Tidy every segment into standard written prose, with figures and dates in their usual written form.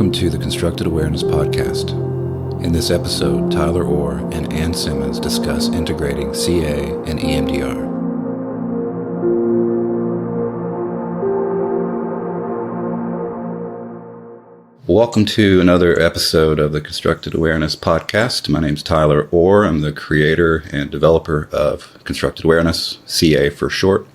Welcome to the Constructed Awareness Podcast. In this episode, Tyler Orr and Ann Simmons discuss integrating CA and EMDR. Welcome to another episode of the Constructed Awareness Podcast. My name is Tyler Orr. I'm the creator and developer of Constructed Awareness, CA for short.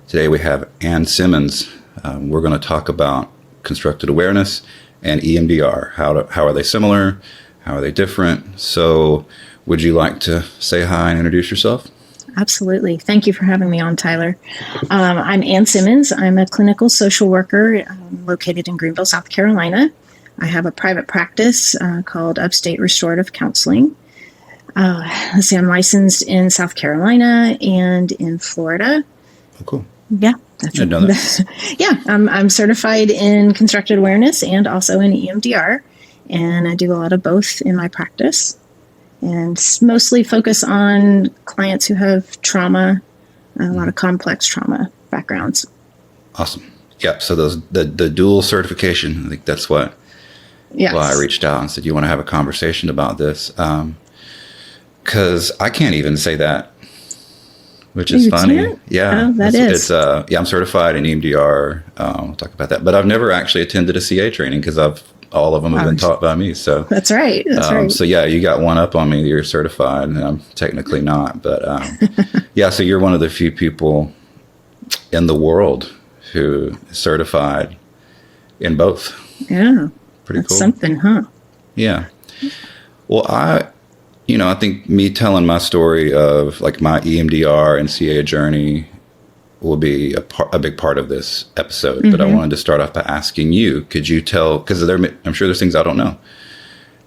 Today we have Ann Simmons. We're going to talk about Constructed Awareness and EMDR. How are they similar? How are they different? So would you like to say hi and introduce yourself? Absolutely. Thank you for having me on, Tyler. I'm Ann Simmons. I'm a clinical social worker located in Greenville, South Carolina. I have a private practice called Upstate Restorative Counseling. I'm licensed in South Carolina and in Florida. Oh, cool. Yeah. I'm certified in Constructed Awareness and also in EMDR, and I do a lot of both in my practice, and mostly focus on clients who have trauma, a lot of complex trauma backgrounds. Awesome. Yeah. So the dual certification, I think that's what. Yes. Well, I reached out and said, you want to have a conversation about this? Because I can't even say that. Which is funny. Can't? Yeah. I'm certified in EMDR. We'll talk about that. But I've never actually attended a CA training because all of them have been taught by me. So that's right. So yeah, you got one up on me. You're certified, and I'm technically not. But yeah, so you're one of the few people in the world who is certified in both. Yeah. Pretty That's cool. Something, huh? Yeah. Well, I think me telling my story of like my EMDR and CA journey will be a big part of this episode. Mm-hmm. But I wanted to start off by asking you, could you tell, because I'm sure there's things I don't know.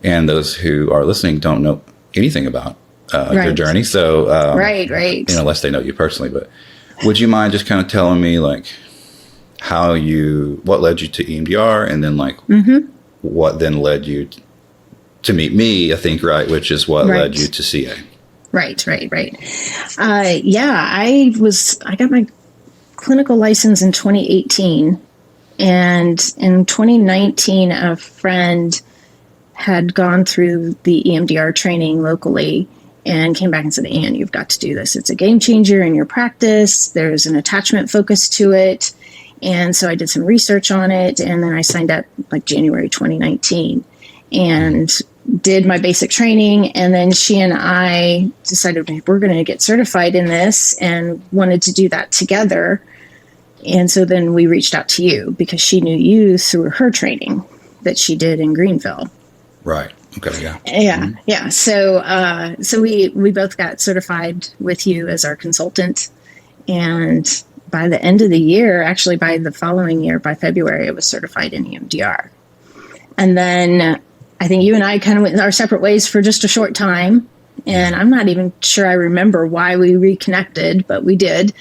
And those who are listening don't know anything about your journey. So, right. Unless they know you personally. But would you mind just kind of telling me like what led you to EMDR, and then like what then led you to meet me, I think, right, which is what led you to CA. Right. I got my clinical license in 2018, and in 2019, a friend had gone through the EMDR training locally and came back and said, Ann, you've got to do this. It's a game changer in your practice. There's an attachment focus to it. And so I did some research on it, and then I signed up like January 2019 and did my basic training. And then she and I decided we're going to get certified in this and wanted to do that together. And so then we reached out to you because she knew you through her training that she did in Greenville. Right. Okay. Yeah. Yeah. Mm-hmm. Yeah. So we both got certified with you as our consultant, and by the end of the year, actually by the following year, by February, I was certified in EMDR. And then I think you and I kind of went our separate ways for just a short time. And I'm not even sure I remember why we reconnected, but we did.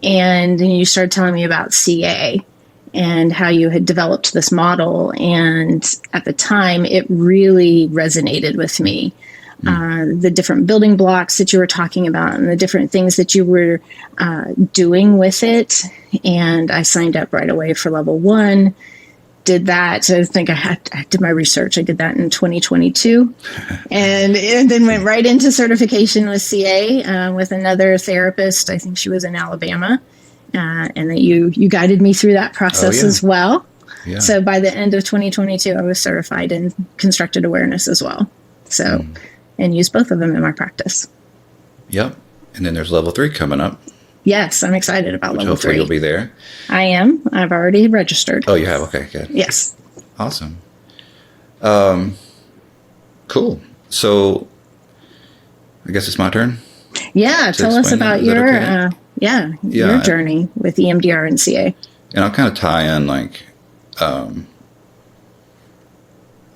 And then you started telling me about CA and how you had developed this model. And at the time, it really resonated with me. The different building blocks that you were talking about and the different things that you were doing with it. And I signed up right away for level 1. Did that. So I think I did my research. I did that in 2022 and then went right into certification with CA with another therapist. I think she was in Alabama. And that you guided me through that process as well. Yeah. So by the end of 2022, I was certified in Constructed Awareness as well. So, and use both of them in my practice. Yep. And then there's level 3 coming up. Yes, I'm excited about level 3. Hopefully you'll be there. I am. I've already registered. Oh, you have? Okay, good. Yes. Awesome. Cool. So I guess it's my turn. Yeah, tell us about your your journey with EMDR and CA. And I'll kind of tie in like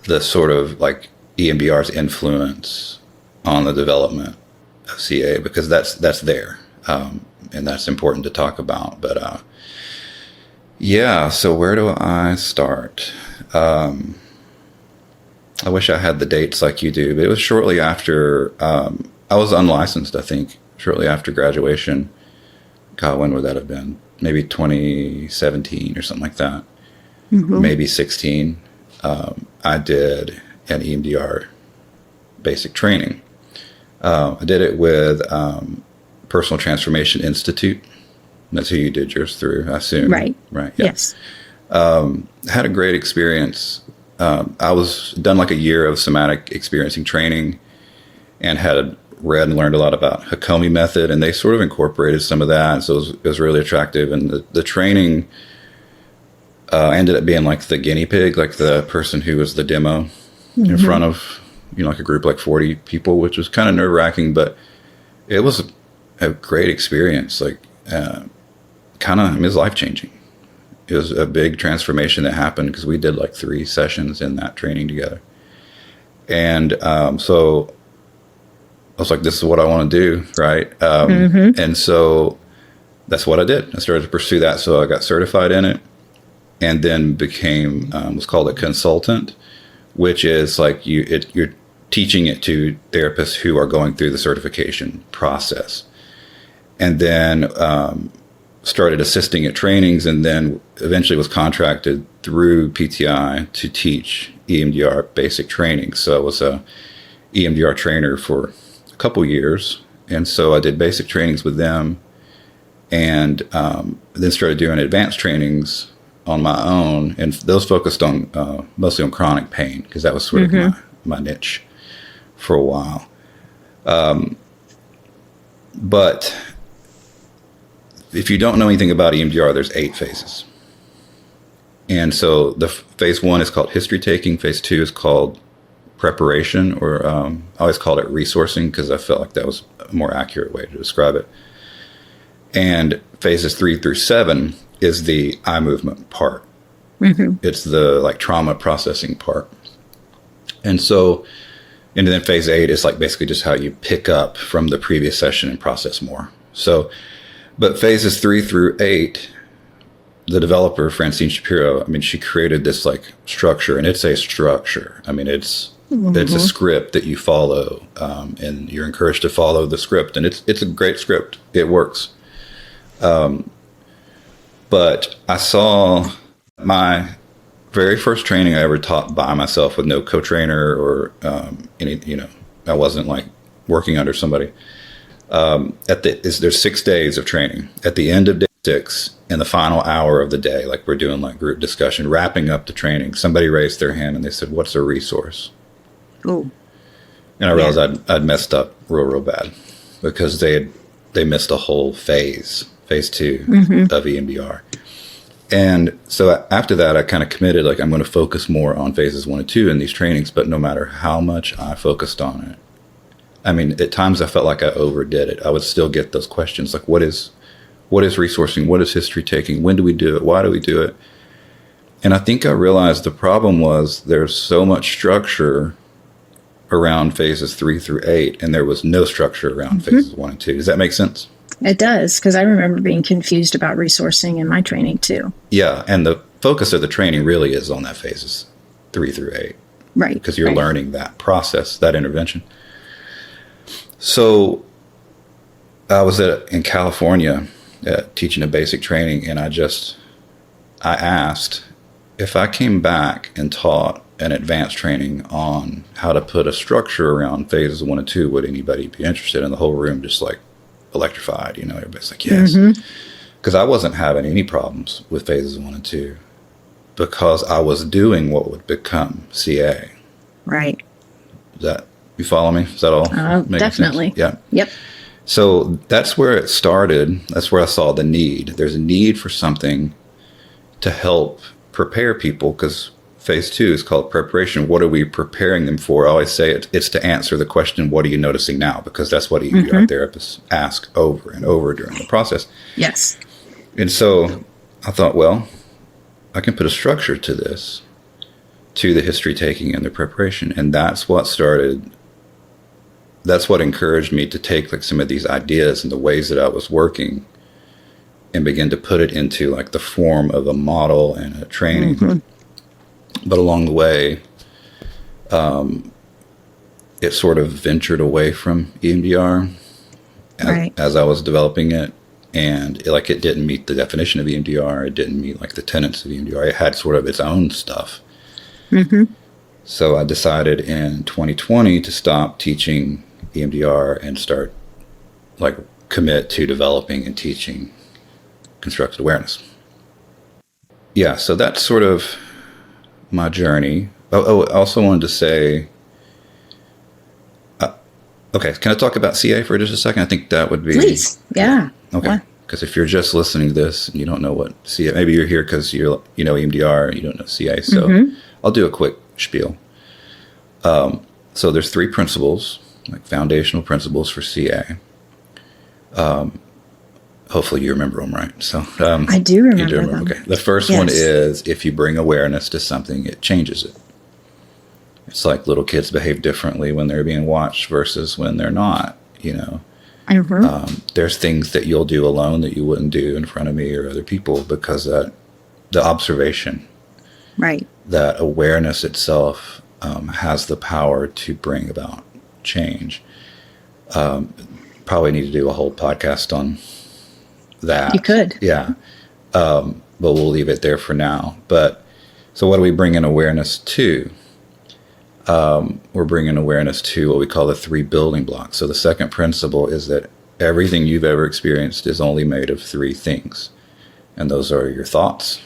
the sort of like EMDR's influence on the development of CA, because that's there. And that's important to talk about. But so where do I start? I wish I had the dates like you do, but it was shortly after, I was unlicensed, I think, shortly after graduation. God, when would that have been? Maybe 2017 or something like that. Mm-hmm. Maybe 16. I did an EMDR basic training. I did it with Personal Transformation Institute. That's who you did yours through, I assume. Right. Right. Yeah. Yes. Had a great experience. I was done like a year of somatic experiencing training and had read and learned a lot about Hakomi method, and they sort of incorporated some of that. So it was really attractive. And the training ended up being like the guinea pig, like the person who was the demo in front of, like a group like 40 people, which was kind of nerve wracking, but it was a great experience. Like, it was life changing. It was a big transformation that happened because we did like 3 sessions in that training together. And so I was like, this is what I want to do, right? And so that's what I did. I started to pursue that. So I got certified in it and then became what's called a consultant, which is like you're teaching it to therapists who are going through the certification process. And then started assisting at trainings, and then eventually was contracted through PTI to teach EMDR basic training. So I was a EMDR trainer for a couple years, and so I did basic trainings with them, and then started doing advanced trainings on my own, and those focused on mostly on chronic pain, because that was sort of my niche for a while. But if you don't know anything about EMDR, there's 8 phases. And so the phase 1 is called history taking. Phase 2 is called preparation, or I always called it resourcing because I felt like that was a more accurate way to describe it. And phases 3 through 7 is the eye movement part. It's the like trauma processing part. And then phase 8 is like basically just how you pick up from the previous session and process more. So, but phases 3 through 8, the developer, Francine Shapiro, she created this like structure, and it's a structure. It's a script that you follow, and you're encouraged to follow the script, and it's a great script. It works. But I saw my very first training I ever taught by myself with no co-trainer or I wasn't like working under somebody. There's 6 days of training. At the end of day 6, in the final hour of the day, like we're doing like group discussion, wrapping up the training, somebody raised their hand and they said, "What's a resource?" Oh. And I realized I'd messed up real bad because they missed a whole phase 2 of EMDR. And so after that, I kind of committed, like, I'm going to focus more on phases 1 and 2 in these trainings, but no matter how much I focused on it, at times I felt like I overdid it. I would still get those questions, like, what is resourcing? What is history taking? When do we do it? Why do we do it? And I think I realized the problem was there's so much structure around phases 3 through 8, and there was no structure around phases 1 and 2. Does that make sense? It does, because I remember being confused about resourcing in my training too. Yeah, and the focus of the training really is on that phases 3 through 8. Right. Because you're learning that process, that intervention. So I was in California teaching a basic training, and I asked if I came back and taught an advanced training on how to put a structure around phases 1 and 2, would anybody be interested? And the whole room just like electrified, everybody's like, yes. Because I wasn't having any problems with phases 1 and 2 because I was doing what would become CA. Right. You follow me? Is that all? Definitely. Sense? Yeah. Yep. So that's where it started. That's where I saw the need. There's a need for something to help prepare people, because phase 2 is called preparation. What are we preparing them for? I always say it's to answer the question, what are you noticing now? Because that's what EMDR therapists ask over and over during the process. Yes. And so I thought, well, I can put a structure to this, to the history taking and the preparation. And that's what encouraged me to take like some of these ideas and the ways that I was working and begin to put it into like the form of a model and a training. But along the way, it sort of ventured away from EMDR as I was developing it. And it didn't meet the definition of EMDR. It didn't meet like the tenets of EMDR. It had sort of its own stuff. So I decided in 2020 to stop teaching EMDR and start commit to developing and teaching constructed awareness. Yeah, so that's sort of my journey. I also wanted to say, okay, can I talk about CA for just a second? I think that would be... Please, yeah. Okay, because if you're just listening to this and you don't know what CA... Maybe you're here because you know EMDR, you don't know CA, so I'll do a quick spiel. So there's 3 principles, like foundational principles for CA. Hopefully you remember them, right? So I do remember them. Okay. The first one is, if you bring awareness to something, it changes it. It's like little kids behave differently when they're being watched versus when they're not, There's things that you'll do alone that you wouldn't do in front of me or other people because the observation, right? That awareness itself has the power to bring about change. Probably need to do a whole podcast on that. You could. Yeah. But we'll leave it there for now. But so what do we bring in awareness to? We're bringing awareness to what we call the 3 building blocks. So the second principle is that everything you've ever experienced is only made of 3 things. And those are your thoughts.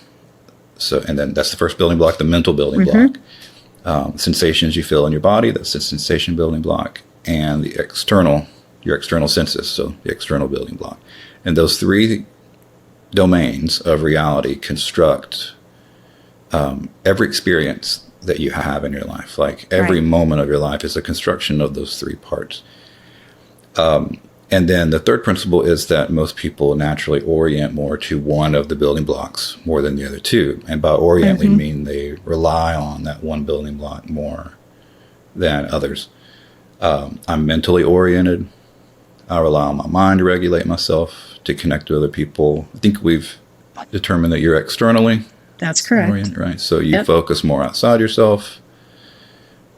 And then that's the first building block, the mental building block. Sensations you feel in your body, that's the sensation building block. And the your external senses, so the external building block. And those 3 domains of reality construct every experience that you have in your life. Like every moment of your life is a construction of those 3 parts. And then the third principle is that most people naturally orient more to one of the building blocks more than the other 2. And by orient, we mean they rely on that one building block more than others. I'm mentally oriented. I rely on my mind to regulate myself, to connect to other people. I think we've determined that you're externally That's correct. oriented, right? So you focus more outside yourself,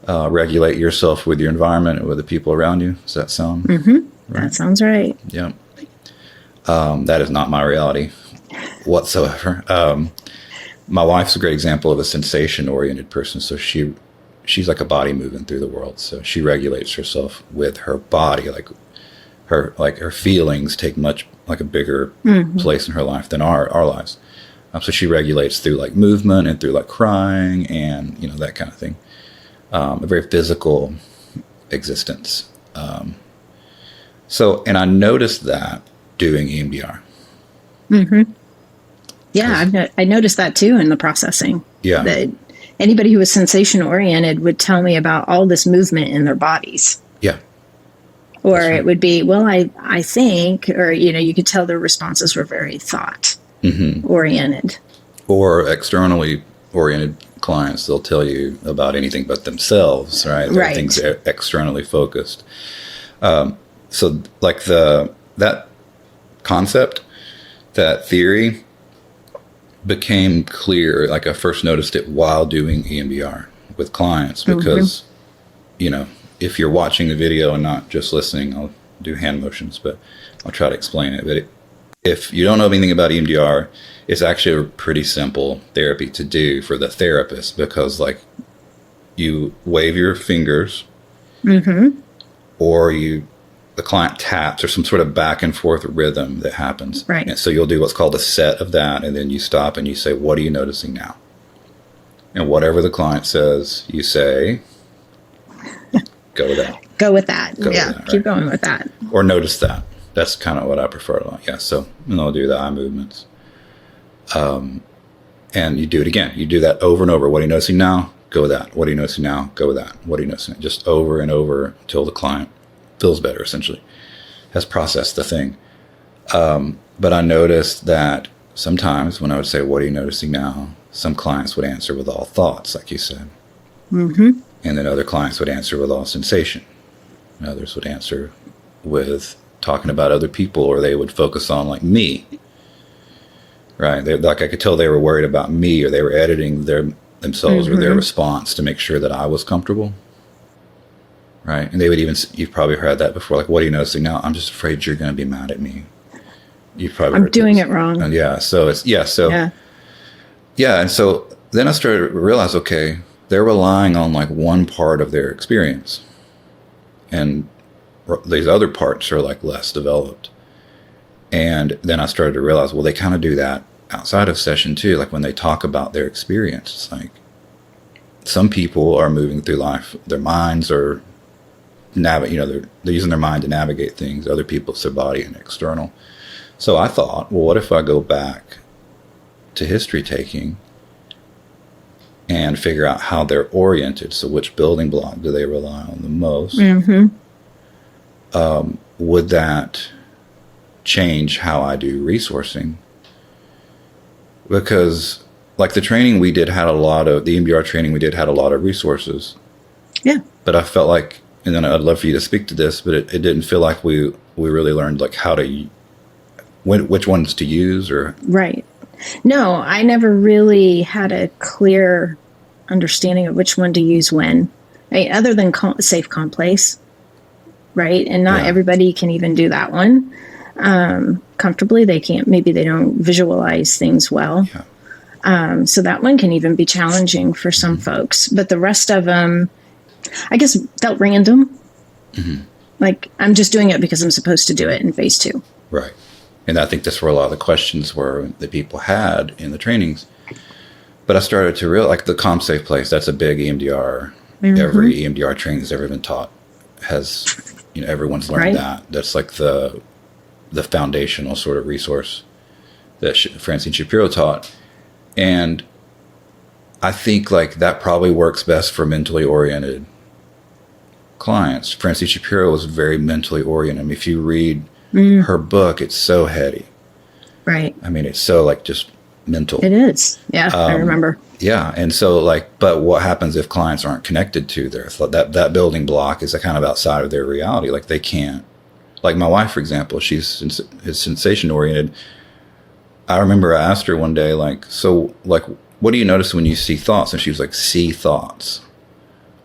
regulate yourself with your environment and with the people around you. Does that sound right? That sounds right. Yeah. That is not my reality whatsoever. My wife's a great example of a sensation-oriented person. So she's like a body moving through the world. So she regulates herself with her body, her feelings take much like a bigger place in her life than our lives. So she regulates through like movement and through like crying and that kind of thing. A very physical existence. And I noticed that doing EMDR. Yeah, I noticed that too in the processing. Yeah. That anybody who was sensation oriented would tell me about all this movement in their bodies. Yeah. Or it would be, well, I think, or, you could tell their responses were very thought oriented. Or externally oriented clients, they'll tell you about anything but themselves, right? Right. Things externally focused. So like that concept, that theory became clear. Like I first noticed it while doing EMDR with clients because, if you're watching the video and not just listening, I'll do hand motions, but I'll try to explain it. But if you don't know anything about EMDR, it's actually a pretty simple therapy to do for the therapist because like you wave your fingers or the client taps or some sort of back and forth rhythm that happens. Right. And so you'll do what's called a set of that. And then you stop and you say, what are you noticing now? And whatever the client says, you say, go with that. Go with that. Go with that, Keep going with that. Or notice that. That's kind of what I prefer. Yeah. So I'll do the eye movements. And you do it again. You do that over and over. What are you noticing now? Go with that. What are you noticing now? Go with that. What are you noticing? Just over and over until the client feels better, essentially, has processed the thing. But I noticed that sometimes when I would say, what are you noticing now? Some clients would answer with all thoughts, like you said. And then other clients would answer with all sensation. And others would answer with talking about other people, or they would focus on like me. Right? Like I could tell they were worried about me, or they were editing themselves or their response to make sure that I was comfortable. Right? And they would even, you've probably heard that before, like, what are you noticing now? I'm just afraid you're going to be mad at me. You've probably I'm doing it wrong. And and so then I started to realize, okay, they're relying on like one part of their experience, and these other parts are like less developed. And then I started to realize, well, they kind of do that outside of session too. Like when they talk about their experience, it's like some people are moving through life, their minds are they're using their mind to navigate things. Other people, it's their body and external. So I thought, well, what if I go back to history taking and figure out how they're oriented? So which building block do they rely on the most? Mm-hmm. Would that change how I do resourcing? Because like the training we did had the EMDR training we did had a lot of resources. Yeah. But I felt like, and then I'd love for you to speak to this, but it didn't feel like we really learned like how to, which ones to use or. Right. No, I never really had a clear understanding of which one to use when, right? Other than safe, calm, place, right? And not everybody can even do that one comfortably. They can't, maybe they don't visualize things well. Yeah. So that one can even be challenging for some folks, but the rest of them, I guess, felt random. Mm-hmm. Like I'm just doing it because I'm supposed to do it in phase 2. Right. And I think that's where a lot of the questions were that people had in the trainings. But I started to realize, like the calm, safe place, that's a big EMDR. Mm-hmm. Every EMDR training that's ever been taught has, everyone's learned that. That's like the foundational sort of resource that Francine Shapiro taught. And I think like that probably works best for mentally oriented clients. Francine Shapiro was very mentally oriented. I mean, if you read her book, it's so heady. Right. I mean, it's so like just mental. It is. Yeah, I remember. Yeah. And so like, but what happens if clients aren't connected to their thought? That building block is kind of outside of their reality. Like they can't, like my wife, for example, is sensation oriented. I remember I asked her one day, like, so like, what do you notice when you see thoughts? And she was like, see thoughts.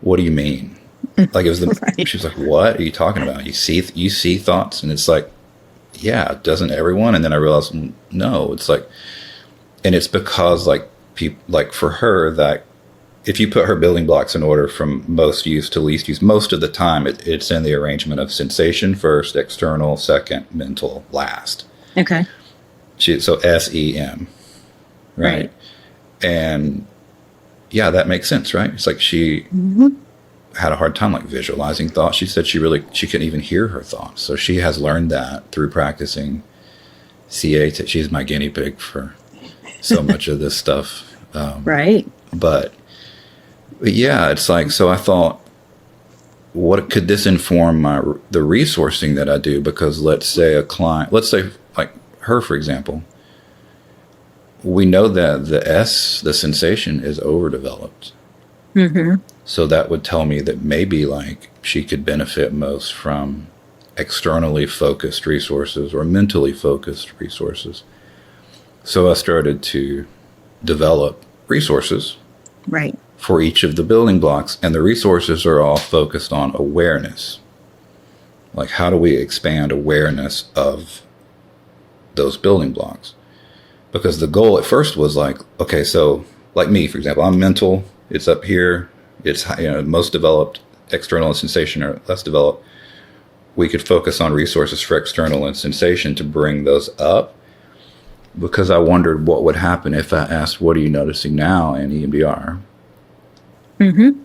What do you mean? Like it was she was like, what are you talking about? You see thoughts? And it's like, yeah, doesn't everyone? And then I realized, no, it's like, and it's because like people, like for her, that if you put her building blocks in order from most use to least use, most of the time it's in the arrangement of sensation first, external second, mental last. Okay. So SEM, right? And yeah, that makes sense, right? It's like she had a hard time like visualizing thoughts. She said she couldn't even hear her thoughts. So she has learned that through practicing CA. She's my guinea pig for so much of this stuff. Right. But yeah, it's like, so I thought, what could this inform the resourcing that I do? Because let's say like her, for example, we know that the sensation is overdeveloped. Mm-hmm. So that would tell me that maybe like she could benefit most from externally focused resources or mentally focused resources. So I started to develop resources for each of the building blocks, and the resources are all focused on awareness. Like how do we expand awareness of those building blocks? Because the goal at first was like, okay, so like me, for example, I'm mental. It's up here. It's most developed. External and sensation are less developed. We could focus on resources for external and sensation to bring those up. Because I wondered what would happen if I asked, what are you noticing now in EMDR? Mm-hmm.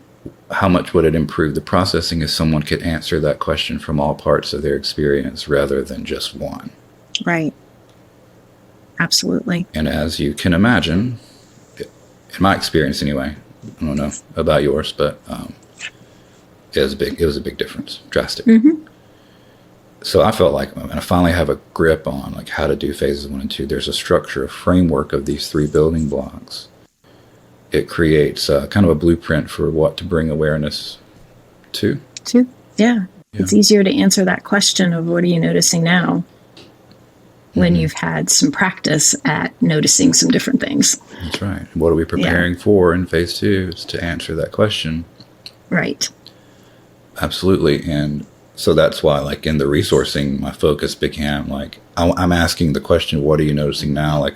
How much would it improve the processing if someone could answer that question from all parts of their experience rather than just one? Right. Absolutely. And as you can imagine, in my experience anyway, I don't know about yours, but it was a big difference, drastic. Mm-hmm. So I felt like I finally have a grip on like how to do phases 1 and 2. There's a structure, a framework of these 3 building blocks. It creates kind of a blueprint for what to bring awareness to. Yeah. It's easier to answer that question of what are you noticing now when you've had some practice at noticing some different things. That's right. What are we preparing for in phase 2 is to answer that question. Right. Absolutely. And so that's why, like in the resourcing, my focus became like, I'm asking the question, what are you noticing now? Like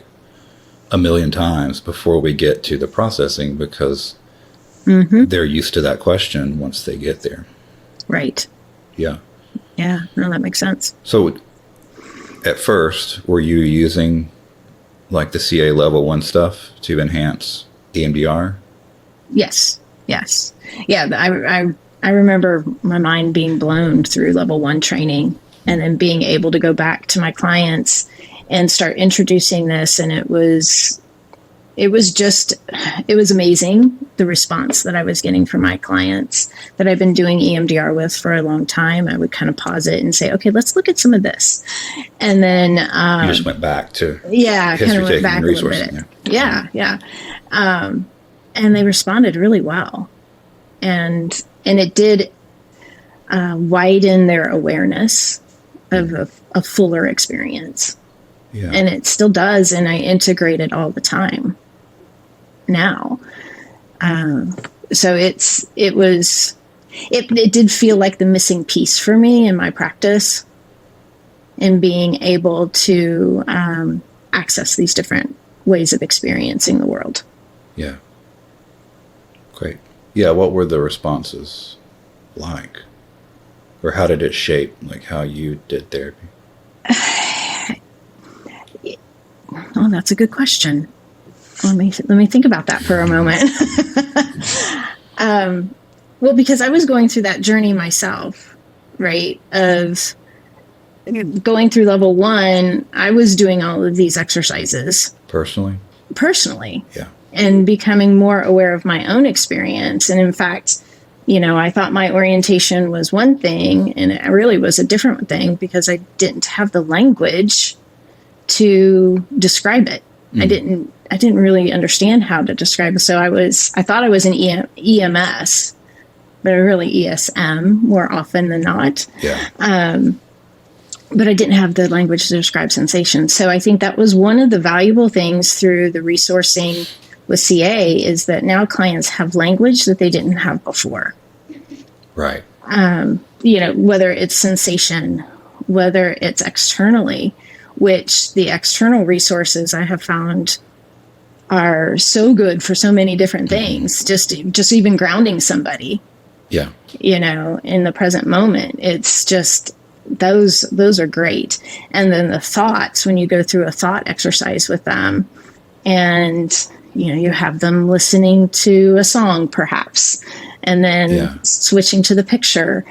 a million times before we get to the processing, because Mm-hmm. they're used to that question once they get there. Right. Yeah. Yeah. No, that makes sense. So at first, were you using like the CA level 1 stuff to enhance EMDR? Yes. Yes. Yeah. I remember my mind being blown through level 1 training, and then being able to go back to my clients and start introducing this. And it was amazing, the response that I was getting from my clients that I've been doing EMDR with for a long time. I would kind of pause it and say, okay, let's look at some of this. And then You just went back to kind of went back a little bit. Yeah. And they responded really well. And it did widen their awareness of a fuller experience. Yeah. And it still does, and I integrate it all the time now. So it did feel like the missing piece for me in my practice, in being able to access these different ways of experiencing the world. Yeah. Great. Yeah, what were the responses like? Or how did it shape like how you did therapy? Oh, that's a good question. Let me think about that for a moment. Well, because I was going through that journey myself, right? Of going through level 1, I was doing all of these exercises Personally? Yeah. And becoming more aware of my own experience. And in fact, I thought my orientation was one thing, and it really was a different thing because I didn't have the language to describe it. I didn't really understand how to describe it. So I thought I was an EMS, but really ESM more often than not. Yeah. But I didn't have the language to describe sensation. So I think that was one of the valuable things through the resourcing with CA, is that now clients have language that they didn't have before. Right. Whether it's sensation, whether it's externally, which the external resources I have found are so good for so many different things. Just even grounding somebody. Yeah. In the present moment. It's just those are great. And then the thoughts, when you go through a thought exercise with them, and you have them listening to a song perhaps, and then switching to the picture,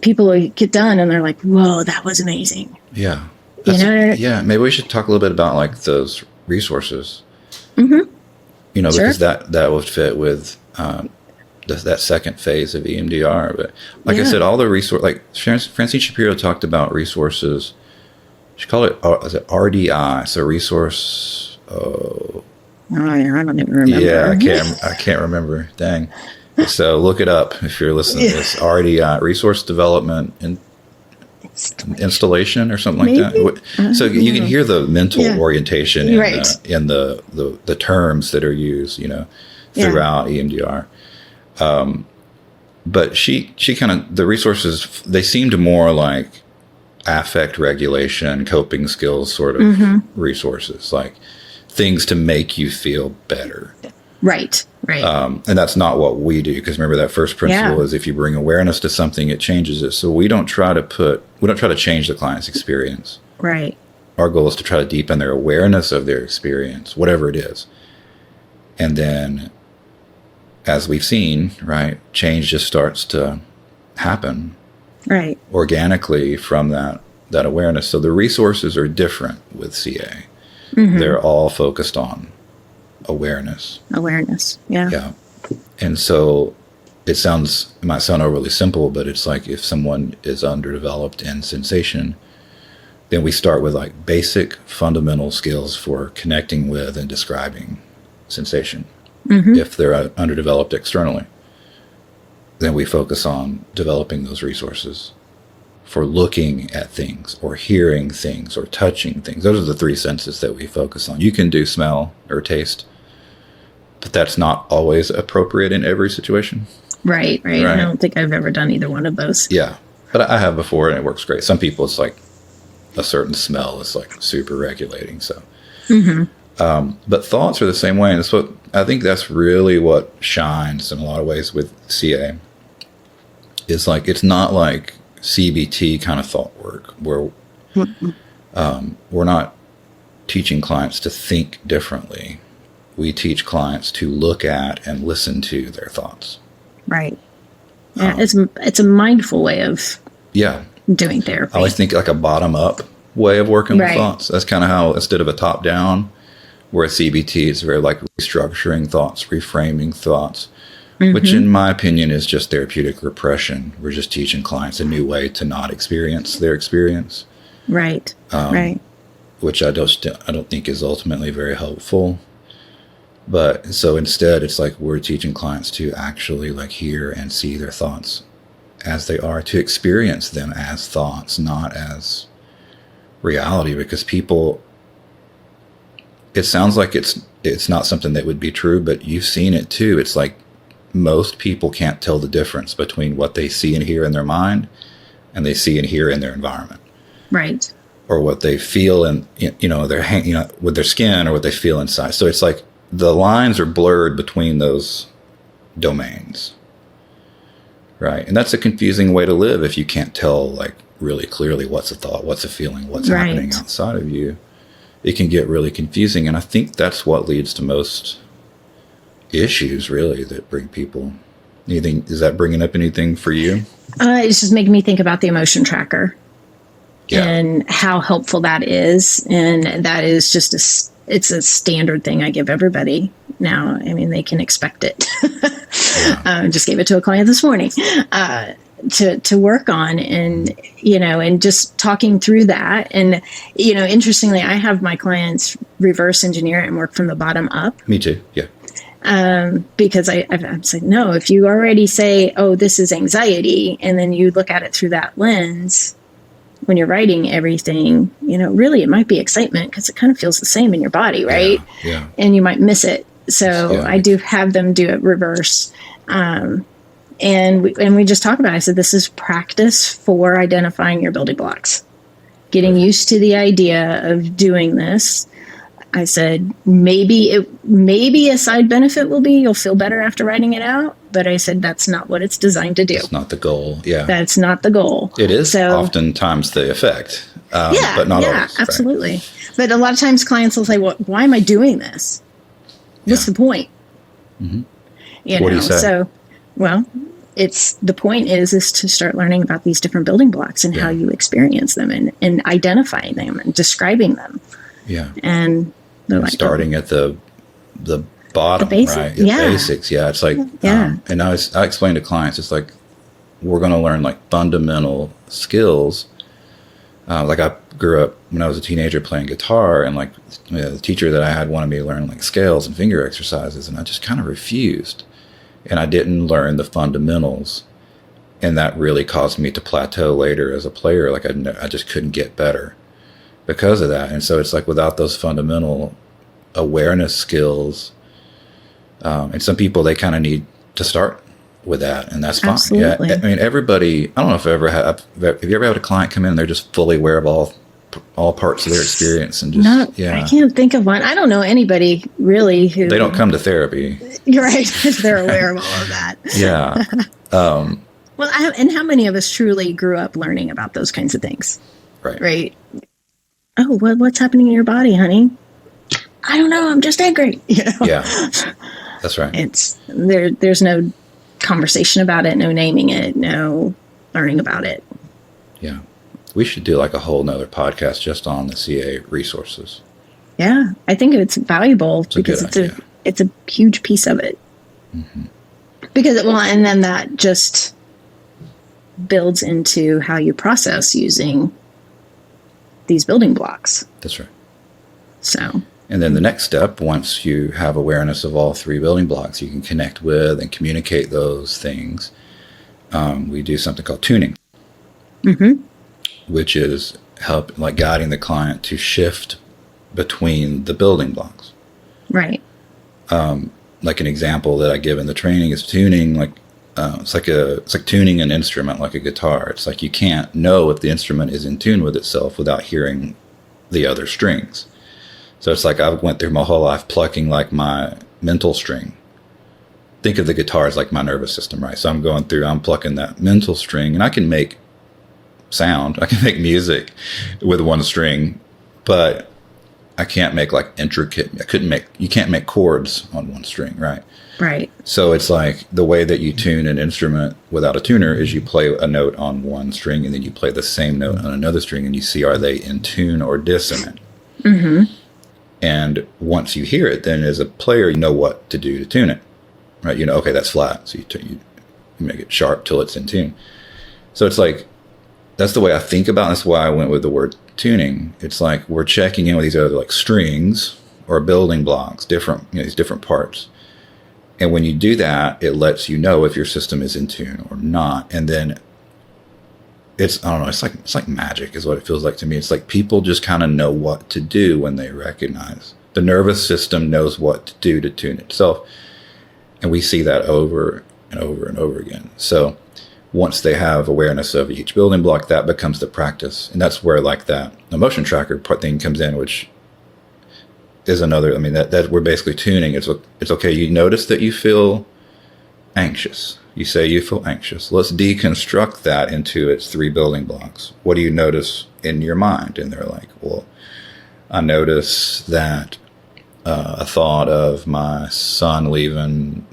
people will get done and they're like, whoa, that was amazing. Yeah. Yeah. Maybe we should talk a little bit about like those resources. Mm-hmm. Because sure. that would fit with that second phase of EMDR. But like I said, all the resource, like Francine Shapiro talked about resources. She called it RDI, so resource. I don't even remember. Yeah, I can't remember. Dang. So look it up if you're listening to this. RDI, resource development and installation or something like that. So you can hear the mental orientation in the terms that are used, throughout EMDR. But she kind of, the resources, they seemed more like affect regulation, coping skills sort of resources, like things to make you feel better. Right. And that's not what we do, because remember that first principle is if you bring awareness to something, it changes it. So we don't try to change the client's experience. Right. Our goal is to try to deepen their awareness of their experience, whatever it is. And then, as we've seen, right, change just starts to happen organically from that awareness. So the resources are different with CA. They're all focused on awareness. Yeah. And so it might sound overly simple, but it's like if someone is underdeveloped in sensation, then we start with like basic fundamental skills for connecting with and describing sensation. If they're underdeveloped externally, then we focus on developing those resources for looking at things or hearing things or touching things. Those are the 3 senses that we focus on. You can do smell or taste, but that's not always appropriate in every situation. Right. I don't think I've ever done either one of those. Yeah, but I have before, and it works great. Some people, it's like a certain smell is like super regulating. So But thoughts are the same way. And I think that's really what shines in a lot of ways with CA. It's like, it's not like CBT kind of thought work where we're not teaching clients to think differently. We teach clients to look at and listen to their thoughts. Right. Yeah, it's a mindful way of doing therapy. I always think like a bottom-up way of working with thoughts. That's kind of how, instead of a top-down, where CBT is very like restructuring thoughts, reframing thoughts, which in my opinion is just therapeutic repression. We're just teaching clients a new way to not experience their experience. Right. Which I don't think is ultimately very helpful. But so instead, it's like we're teaching clients to actually like hear and see their thoughts as they are, to experience them as thoughts, not as reality. Because people, it sounds like it's not something that would be true, but you've seen it too. It's like most people can't tell the difference between what they see and hear in their mind and they see and hear in their environment. Right. Or what they feel in, with their skin, or what they feel inside. So it's like the lines are blurred between those domains. Right. And that's a confusing way to live if you can't tell like really clearly what's a thought, what's a feeling, what's happening outside of you. It can get really confusing. And I think that's what leads to most issues, really, that bring people. Anything, is that bringing up anything for you? It's just making me think about the emotion tracker and how helpful that is. And that is just it's a standard thing I give everybody now. I mean, they can expect it. Just gave it to a client this morning to work on, and and just talking through that. And interestingly, I have my clients reverse engineer it and work from the bottom up. Me too. Yeah. Because I'm saying, no, if you already say, oh, this is anxiety, and then you look at it through that lens when you're writing everything, really it might be excitement because it kind of feels the same in your body, right? Yeah. And you might miss it. So I do have them do it reverse. And we just talk about it. I said, this is practice for identifying your building blocks, getting used to the idea of doing this. I said, maybe a side benefit will be you'll feel better after writing it out. But I said, that's not what it's designed to do. It's not the goal. Yeah. That's not the goal. It is oftentimes the effect, but not always. Absolutely. Right. But a lot of times clients will say, well, why am I doing this? What's the point? Mm-hmm. What do you say? So, well, the point is to start learning about these different building blocks and how you experience them and identifying them and describing them. Yeah. And they're like, starting at the bottom, right? The basics. Yeah. It's like, and I explain to clients, it's like, we're going to learn like fundamental skills. Like I grew up when I was a teenager playing guitar, and like the teacher that I had wanted me to learn like scales and finger exercises, and I just kind of refused. And I didn't learn the fundamentals, and that really caused me to plateau later as a player. Like I just couldn't get better because of that. And so it's like without those fundamental awareness skills, and some people, they kind of need to start with that, and that's fine. Absolutely. Yeah, I mean, everybody, I don't know if have you ever had a client come in and they're just fully aware of all parts of their experience and just, I can't think of one. I don't know anybody really who... They don't come to therapy. You're right. They're aware of all of that. Yeah. Well, and how many of us truly grew up learning about those kinds of things? Right. Oh, what's happening in your body, honey? I don't know. I'm just angry. Yeah. That's right. There's no conversation about it, no naming it, no learning about it. Yeah. We should do like a whole nother podcast just on the CA resources. Yeah. I think it's valuable because it's a huge piece of it. Mm-hmm. Because, and then that just builds into how you process using these building blocks. That's right. So. And then the next step, once you have awareness of all three building blocks, you can connect with and communicate those things. We do something called tuning, which is guiding the client to shift between the building blocks. Right. Like an example that I give in the training is tuning. It's like tuning an instrument like a guitar. It's like you can't know if the instrument is in tune with itself without hearing the other strings. So it's like I went through my whole life plucking like my mental string. Think of the guitar as like my nervous system, right? So I'm plucking that mental string, and I can make sound. I can make music with one string, but I can't make like you can't make chords on one string, right? Right. So it's like the way that you tune an instrument without a tuner is you play a note on one string and then you play the same note on another string and you see, are they in tune or dissonant? Mm-hmm. And once you hear it, then as a player, you know what to do to tune it, right? You know, okay, that's flat. So you make it sharp till it's in tune. So it's like, that's the way I think about it. That's why I went with the word tuning. It's like we're checking in with these other like strings or building blocks, these different parts. And when you do that, it lets you know if your system is in tune or not. And then I don't know, it's like magic is what it feels like to me. It's like people just kind of know what to do when they recognize. The nervous system knows what to do to tune itself. And we see that over and over and over again. So once they have awareness of each building block, that becomes the practice. And that's where like that emotion tracker thing comes in, which is another, that we're basically tuning. It's okay. You notice that you feel anxious. You say you feel anxious. Let's deconstruct that into its 3 building blocks. What do you notice in your mind? And they're like, well, I notice that a thought of my son leaving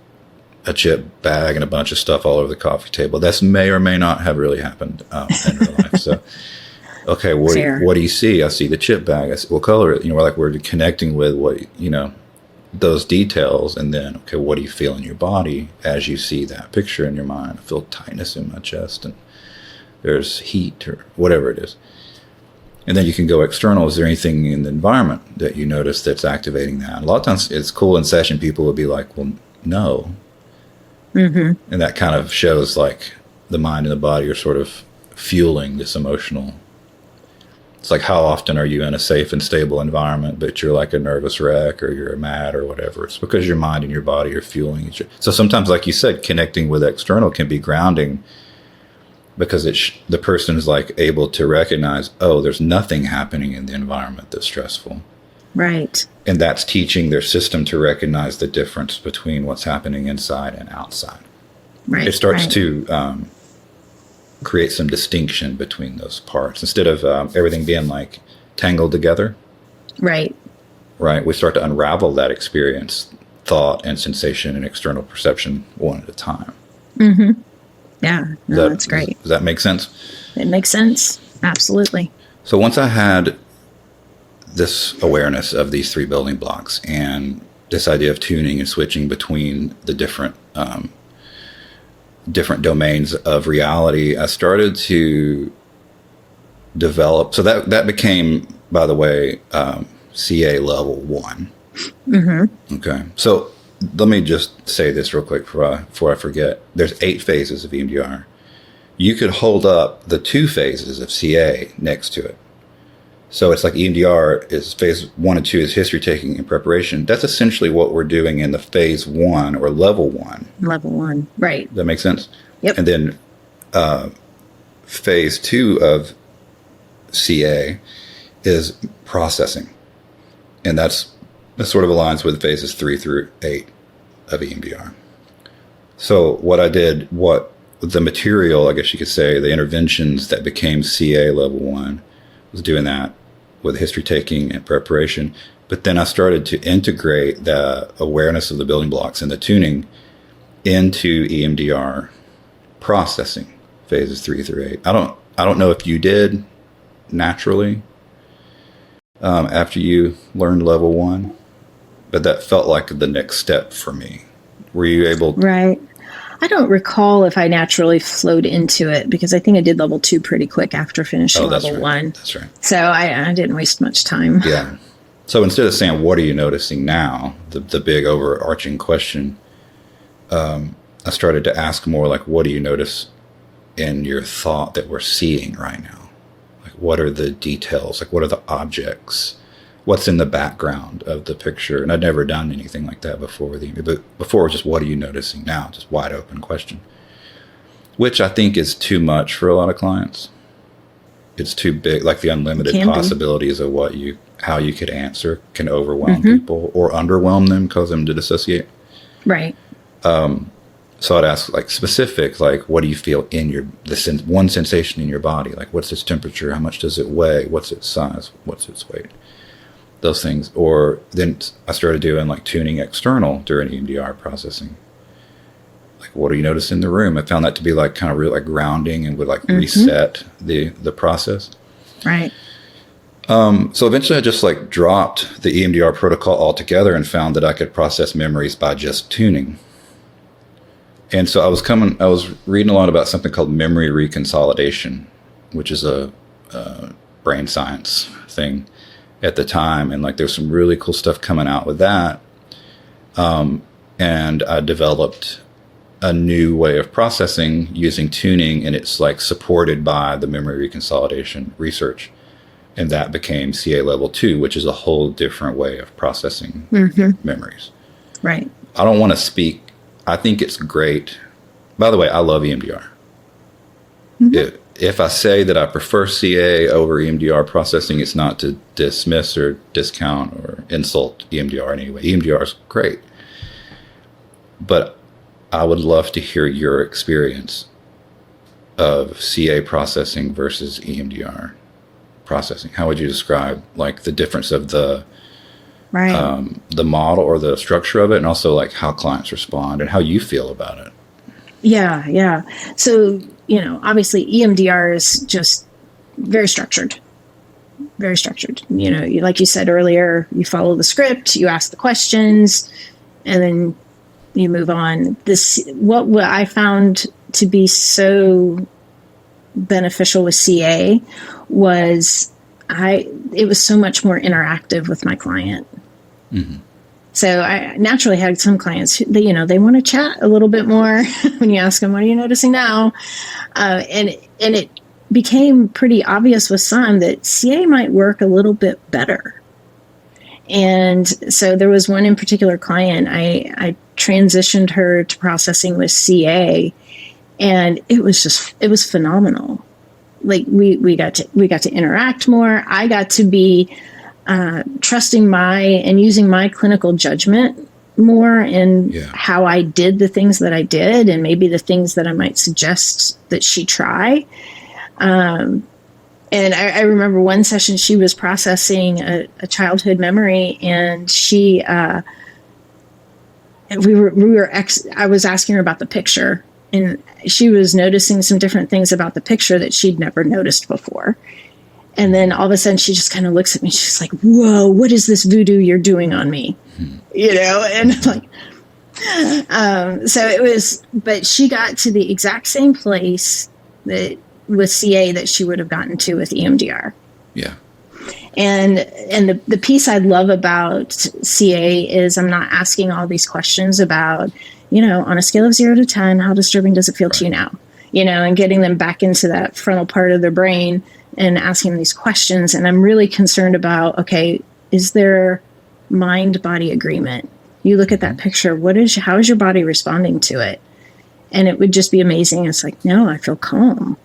a chip bag and a bunch of stuff all over the coffee table. That may or may not have really happened in real life. So, okay, what do you see? I see the chip bag. I see, what color? We're connecting with those details. And then, okay, what do you feel in your body as you see that picture in your mind? I feel tightness in my chest and there's heat or whatever it is. And then you can go external. Is there anything in the environment that you notice that's activating that? A lot of times it's cool in session. People will be like, well, no. Mm-hmm. And that kind of shows like the mind and the body are sort of fueling this emotional. It's like, how often are you in a safe and stable environment, but you're like a nervous wreck or you're mad or whatever? It's because your mind and your body are fueling each other. So sometimes, like you said, connecting with external can be grounding because the person is like able to recognize, oh, there's nothing happening in the environment that's stressful. Right. And that's teaching their system to recognize the difference between what's happening inside and outside. Right. It starts to create some distinction between those parts instead of everything being like tangled together. Right. Right. We start to unravel that experience, thought and sensation and external perception one at a time. Mm-hmm. Yeah. No, that's great. Does that make sense? It makes sense. Absolutely. So once I had this awareness of these 3 building blocks and this idea of tuning and switching between the different domains of reality, I started to develop. So that became, by the way, CA level 1. Mm-hmm. Okay. So let me just say this real quick before I forget. There's 8 phases of EMDR. You could hold up the 2 phases of CA next to it. So it's like EMDR is phase 1 and 2 is history taking and preparation. That's essentially what we're doing in the phase 1 or level 1. Level 1, right. That makes sense? Yep. And then phase 2 of CA is processing. And that sort of aligns with phases 3 through 8 of EMDR. So what I did, the material, I guess you could say, the interventions that became CA level 1 was doing that with history taking and preparation. But then I started to integrate the awareness of the building blocks and the tuning into EMDR processing phases 3 through 8. I don't know if you did naturally after you learned level 1, but that felt like the next step for me. Were you able to? Right. I don't recall if I naturally flowed into it because I think I did level 2 pretty quick after finishing level 1. That's right. So I didn't waste much time. Yeah. So instead of saying, what are you noticing now? The big overarching question, I started to ask more like, what do you notice in your thought that we're seeing right now? Like, what are the details? Like, what are the objects? What's in the background of the picture? And I'd never done anything like that before. But before, it was just, what are you noticing now? Just wide open question, which I think is too much for a lot of clients. it's too big, like the unlimited Can be. possibilities of how you could answer can overwhelm people or underwhelm them, cause them to dissociate. Right. So I'd ask like specific, like, what do you feel in one sensation in your body? Like, what's its temperature? How much does it weigh? What's its size? What's its weight? Those things. Or then I started doing like tuning external during EMDR processing. Like, what do you notice in the room? I found that to be like kind of real, like grounding, and would like reset the process. Right. So eventually I just like dropped the EMDR protocol altogether and found that I could process memories by just tuning. And so I was reading a lot about something called memory reconsolidation, which is a brain science thing at the time. And like, there's some really cool stuff coming out with that. And I developed a new way of processing using tuning, and it's like supported by the memory reconsolidation research. And that became CA level 2, which is a whole different way of processing memories. Right. I don't want to speak. I think it's great. By the way, I love EMDR. If I say that I prefer CA over EMDR processing, it's not to dismiss or discount or insult EMDR in any way. EMDR is great. But I would love to hear your experience of CA processing versus EMDR processing. How would you describe like the difference of the model or the structure of it, and also like how clients respond and how you feel about it? Yeah. So, obviously EMDR is just very structured. Very structured. Like you said earlier, you follow the script, you ask the questions, and then you move on. What I found to be so beneficial with CA was it was so much more interactive with my client. So I naturally had some clients who, they want to chat a little bit more when you ask them, what are you noticing now? And it became pretty obvious with some that CA might work a little bit better. And so there was one in particular client, I transitioned her to processing with CA, and it was phenomenal. Like we got to interact more. I got to be trusting and using my clinical judgment more in how I did the things that I did, and maybe the things that I might suggest that she try. And I remember one session she was processing a childhood memory, and I was asking her about the picture, and she was noticing some different things about the picture that she'd never noticed before. And then all of a sudden she just kind of looks at me. She's like, whoa, what is this voodoo you're doing on me? And I'm like, so it was, but she got to the exact same place that with CA that she would have gotten to with EMDR. Yeah. And the piece I love about CA is I'm not asking all these questions about, on a scale of 0 to 10, how disturbing does it feel to you now? And getting them back into that frontal part of their brain and asking these questions. And I'm really concerned about, okay, is there mind-body agreement? You look at that picture, how is your body responding to it? And it would just be amazing. It's like, no, I feel calm.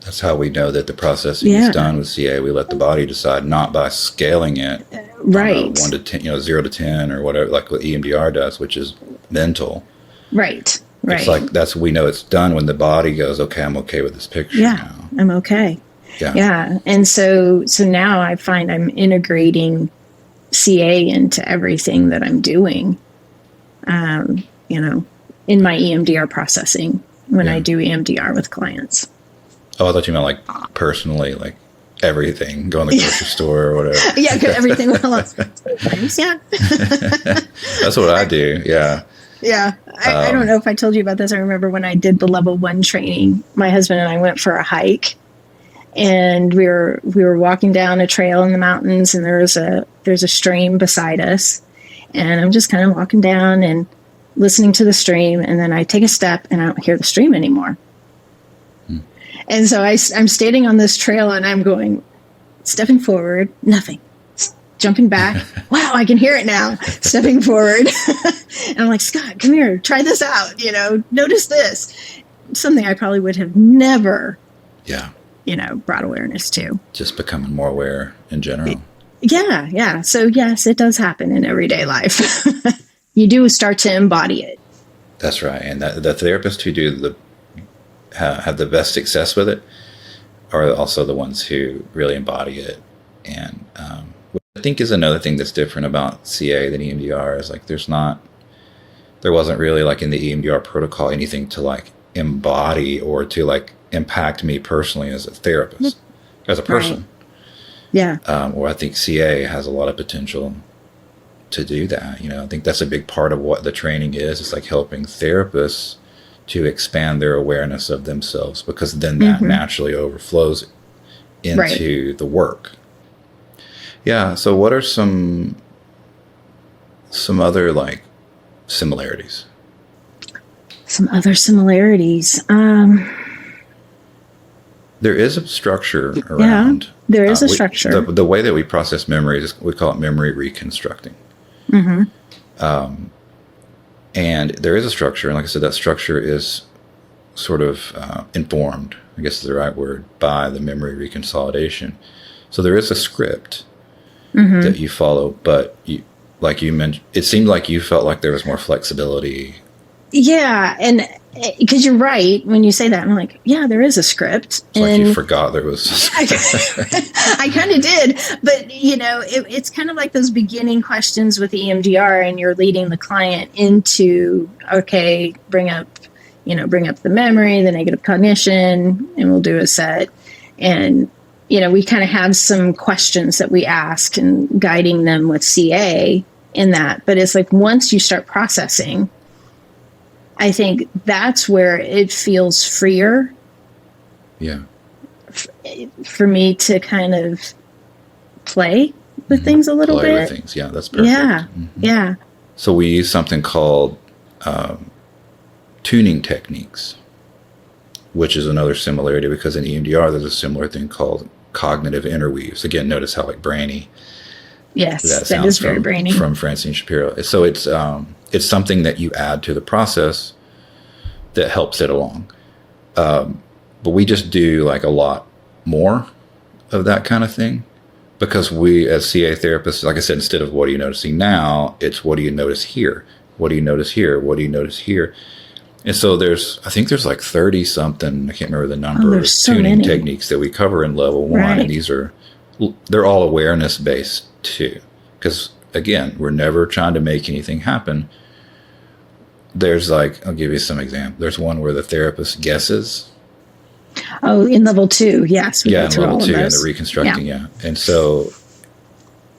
That's how we know that the processing is done with CA. We let the body decide, not by scaling it. Right. 1 to 10, 0 to 10 or whatever, like what EMDR does, which is mental. Right. It's like, we know it's done when the body goes, okay, I'm okay with this picture now. I'm okay. Yeah. And so now I find I'm integrating CA into everything that I'm doing, in my EMDR processing when I do EMDR with clients. Oh, I thought you meant like personally, like everything, go in the grocery store or whatever. Yeah, everything. Sometimes, yeah. That's what I do. Yeah. Yeah. I don't know if I told you about this. I remember when I did the level 1 training, my husband and I went for a hike, and we were walking down a trail in the mountains, and there's a stream beside us, and I'm just kind of walking down and listening to the stream, and then I take a step and I don't hear the stream anymore. And so I'm standing on this trail, and I'm going, stepping forward, nothing. Jumping back, wow, I can hear it now. Stepping forward. And I'm like, Scott, come here, try this out. Notice this. Something I probably would have never brought awareness to. Just becoming more aware in general. Yeah. Yeah. So yes, it does happen in everyday life. You do start to embody it. That's right. And the therapists who do have the best success with it are also the ones who really embody it. And what I think is another thing that's different about CA than EMDR is like there wasn't really like in the EMDR protocol anything to like embody or to like impact me personally as a therapist, as a person. Right. Yeah. Or I think CA has a lot of potential to do that. I think that's a big part of what the training is. It's like helping therapists to expand their awareness of themselves, because then that naturally overflows into the work. Yeah. So what are some other like similarities? Some other similarities. There is a structure around. Yeah, there is a structure. The way that we process memories, we call it memory reconstructing. And there is a structure. And like I said, that structure is sort of informed, I guess is the right word, by the memory reconsolidation. So there is a script that you follow, but like you mentioned, it seemed like you felt like there was more flexibility. Yeah, and because you're right when you say that, I'm like, yeah, there is a script. It's like you forgot there was a script. I kind of did, but it's kind of like those beginning questions with EMDR, and you're leading the client into, okay, bring up the memory, the negative cognition, and we'll do a set. And we kind of have some questions that we ask and guiding them with CA in that. But it's like once you start processing, I think that's where it feels freer. Yeah. For me to kind of play with things a little bit. With things. Yeah, that's perfect. Yeah. Yeah. So we use something called tuning techniques, which is another similarity, because in EMDR there's a similar thing called cognitive interweaves. Again, notice how like brainy. Yes, that is very brainy. From Francine Shapiro. So it's something that you add to the process that helps it along. But we just do like a lot more of that kind of thing, because we as CA therapists, like I said, instead of what are you noticing now, it's what do you notice here? What do you notice here? What do you notice here? And so I think there's like 30 something, I can't remember the number, of tuning techniques that we cover in level 1. Right. And they're all awareness based too. Because again, we're never trying to make anything happen. There's like, I'll give you some example. There's one where the therapist guesses. Oh, in level 2, yes. Yeah, in level 2, and the reconstructing, yeah. And so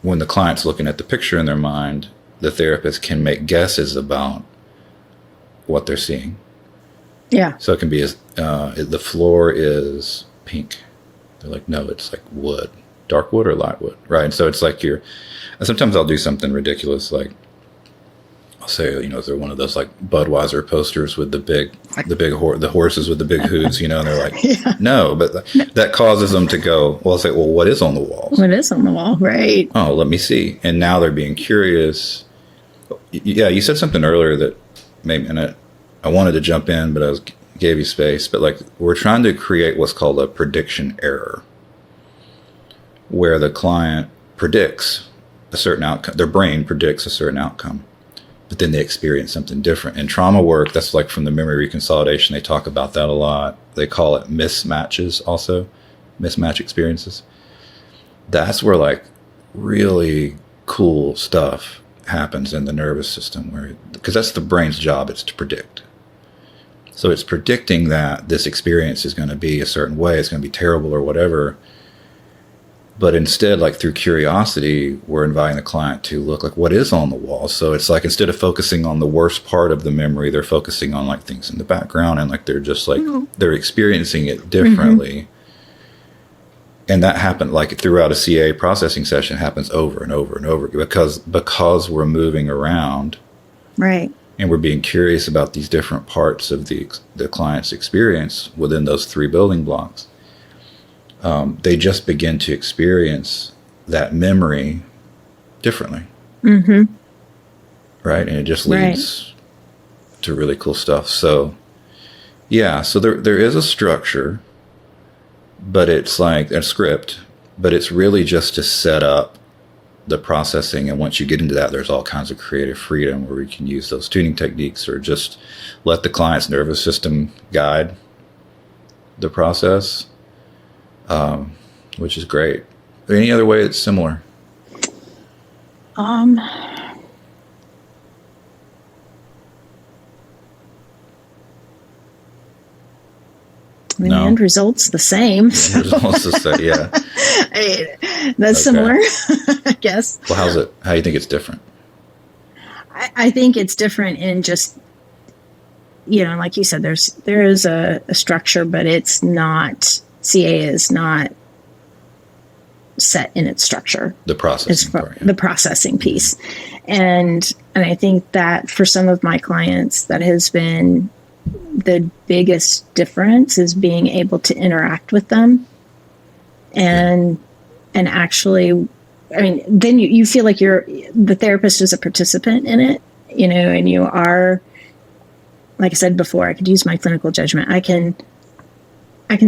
when the client's looking at the picture in their mind, the therapist can make guesses about what they're seeing. Yeah. So it can be the floor is pink. They're like, no, it's like wood, dark wood or light wood, right? And so it's like sometimes I'll do something ridiculous, like I'll say, is there one of those like Budweiser posters with the horses with the big hooves, and they're like, no, but that causes them to go, well, I'll say, well, what is on the walls? What is on the wall, right? Oh, let me see. And now they're being curious. Yeah, you said something earlier that maybe, and I wanted to jump in, but gave you space. But like, we're trying to create what's called a prediction error, where the client predicts a certain outcome. Their brain predicts a certain outcome, but then they experience something different. In trauma work, that's like from the memory reconsolidation, they talk about that a lot. They call it mismatches also, mismatch experiences. That's where like really cool stuff happens in the nervous system, because that's the brain's job, it's to predict. So it's predicting that this experience is going to be a certain way, it's going to be terrible or whatever. But instead, like through curiosity, we're inviting the client to look like what is on the wall. So it's like, instead of focusing on the worst part of the memory, they're focusing on like things in the background, and like they're just like, they're experiencing it differently. And that happened like throughout a CA processing session, happens over and over and over, because we're moving around, right? And we're being curious about these different parts of the client's experience within those 3 building blocks. They just begin to experience that memory differently, right? And it just leads to really cool stuff. So, yeah, so there is a structure. but it's like a script, but it's really just to set up the processing. And once you get into that, there's all kinds of creative freedom where we can use those tuning techniques or just let the client's nervous system guide the process, which is great. Any other way it's similar? The end result's the same. The result's the same, yeah. That's similar, I guess. Well, how do you think it's different? I think it's different in just, like you said, there is a structure, but it's not, CA is not set in its structure. The processing part, yeah. The processing piece. And I think that for some of my clients, that has been the biggest difference, is being able to interact with them and actually, then you feel like the therapist is a participant in it, and you are, like I said before, I could use my clinical judgment. I can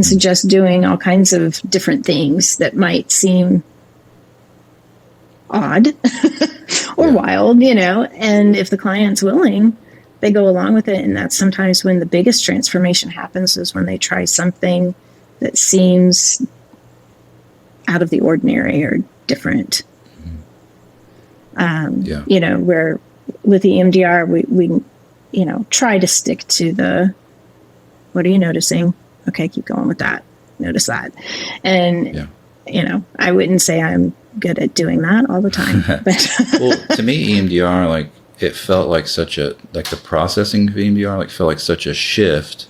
suggest doing all kinds of different things that might seem odd or wild, and if the client's willing, they go along with it. And that's sometimes when the biggest transformation happens, is when they try something that seems out of the ordinary or different. Where with the EMDR, we try to stick to the, what are you noticing? Okay, keep going with that. Notice that. And, I wouldn't say I'm good at doing that all the time. But well, to me, EMDR, it felt like the processing of EMDR, felt like such a shift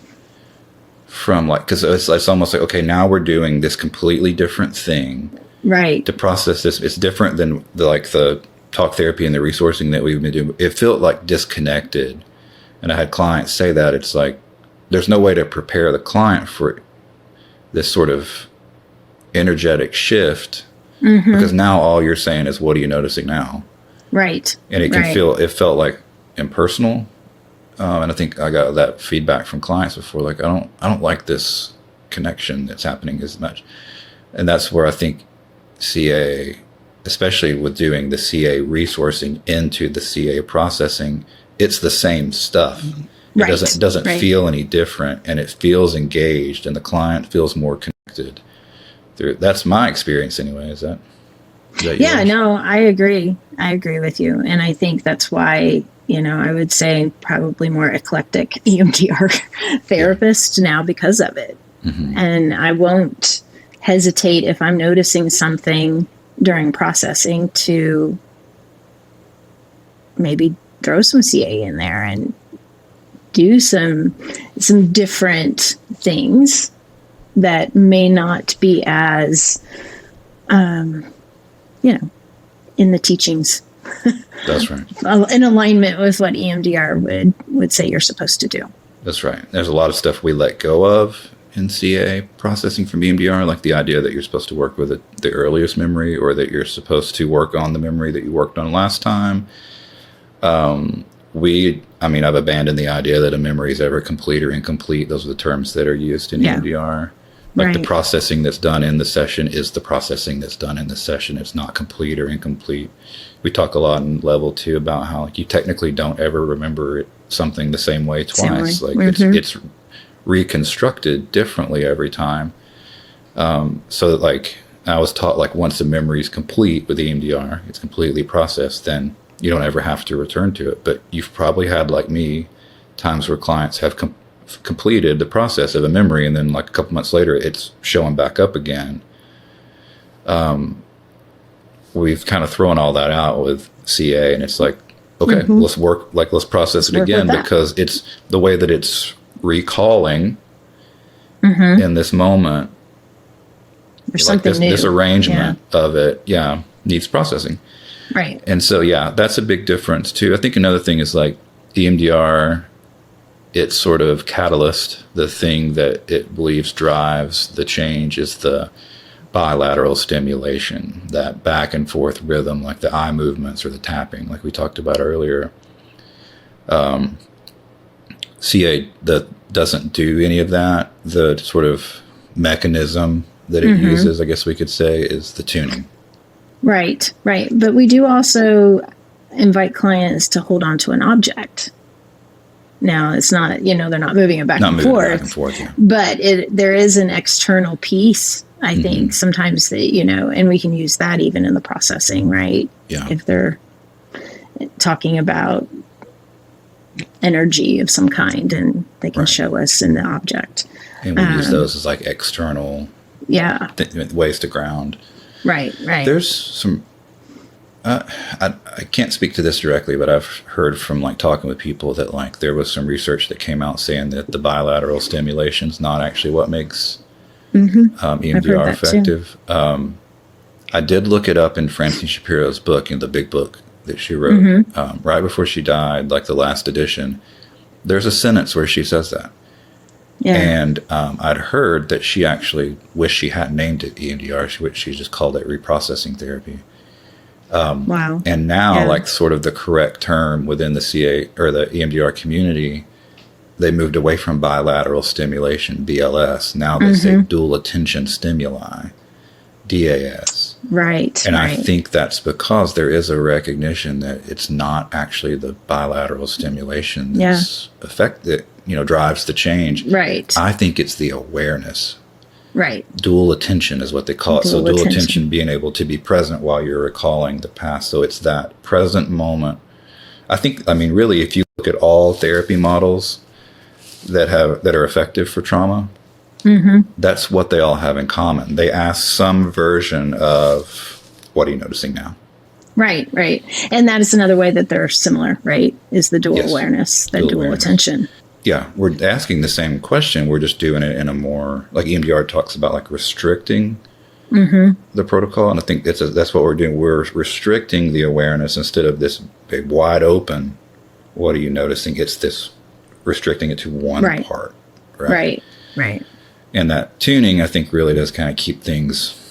from because it's almost like, okay, now we're doing this completely different thing. Right. To process this, it's different than the talk therapy and the resourcing that we've been doing. It felt like disconnected. And I had clients say that it's like, there's no way to prepare the client for this sort of energetic shift, because now all you're saying is, what are you noticing now? Right. And it can it felt like impersonal. And I think I got that feedback from clients before, I don't like this connection that's happening as much. And that's where I think CA, especially with doing the CA resourcing into the CA processing, it's the same stuff. It doesn't feel any different, and it feels engaged, and the client feels more connected. That's my experience anyway. Is that yours? Yeah, no, I agree. I agree with you. And I think that's why, I would say probably more eclectic EMDR therapist now because of it. Mm-hmm. And I won't hesitate if I'm noticing something during processing to maybe throw some CA in there and do some different things that may not be as, in the teachings. That's right. In alignment with what EMDR would say you're supposed to do. That's right. There's a lot of stuff we let go of in CA processing from EMDR, like the idea that you're supposed to work with the earliest memory, or that you're supposed to work on the memory that you worked on last time. I've abandoned the idea that a memory is ever complete or incomplete. Those are the terms that are used in EMDR. The processing that's done in the session is the processing that's done in the session. It's not complete or incomplete. We talk a lot in level 2 about how you technically don't ever remember something the same way twice. It's reconstructed differently every time. So I was taught, once a memory is complete with EMDR, it's completely processed, then you don't ever have to return to it. But you've probably had, like me, times where clients have completed the process of a memory, and then a couple months later it's showing back up again. We've kind of thrown all that out with CA, and it's like, okay, let's process it again, because it's the way that it's recalling in this moment. There's something new. This arrangement of it, needs processing. Right. And so, that's a big difference too. I think another thing is EMDR, its sort of catalyst, the thing that it believes drives the change, is the bilateral stimulation, that back and forth rhythm, like the eye movements or the tapping, like we talked about earlier. CA that doesn't do any of that. The sort of mechanism that it uses, I guess we could say, is the tuning. Right. But we do also invite clients to hold on to an object. Now, it's not, they're not moving it back and forth. Yeah. But there is an external piece, I think, sometimes that, and we can use that even in the processing, right? Yeah. If they're talking about energy of some kind, and they can show us in the object. And we use those as like external ways to ground. Right. There's some, I can't speak to this directly, but I've heard from like talking with people that like there was some research that came out saying that the bilateral stimulation is not actually what makes EMDR effective. I did look it up in Francine Shapiro's book, in the big book that she wrote right before she died, like the last edition. There's a sentence where she says that. Yeah. And I'd heard that she actually wished she hadn't named it EMDR. She just called it reprocessing therapy. Wow. And now, like sort of the correct term within the CA or the EMDR community, they moved away from bilateral stimulation, BLS. Now they say dual attention stimuli, DAS. Right. And I think that's because there is a recognition that it's not actually the bilateral stimulation that's that drives the change. Right. I think it's the awareness. Right. Dual attention is what they call it. So dual attention being able to be present while you're recalling the past. So it's that present moment. Really, if you look at all therapy models that are effective for trauma, that's what they all have in common. They ask some version of, what are you noticing now? Right. And that is another way that they're similar, right? Is the dual awareness, the dual attention. Yeah, we're asking the same question. We're just doing it in a more, like EMDR talks about, like restricting the protocol. And I think that's what we're doing. We're restricting the awareness instead of this big wide open, what are you noticing? It's this restricting it to one part. Right. And that tuning, I think, really does kind of keep things,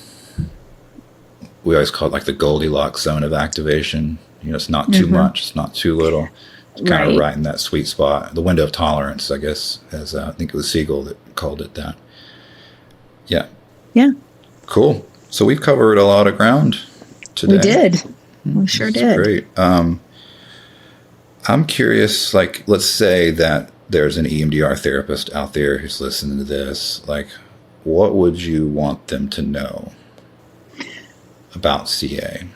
we always call it like the Goldilocks zone of activation. It's not too much, it's not too little. It's kind of right in that sweet spot. The window of tolerance, I guess, as I think it was Siegel that called it that. Yeah. Cool. So we've covered a lot of ground today. We did. We sure did. Great. I'm curious, like, let's say that there's an EMDR therapist out there who's listening to this. Like, what would you want them to know about CA?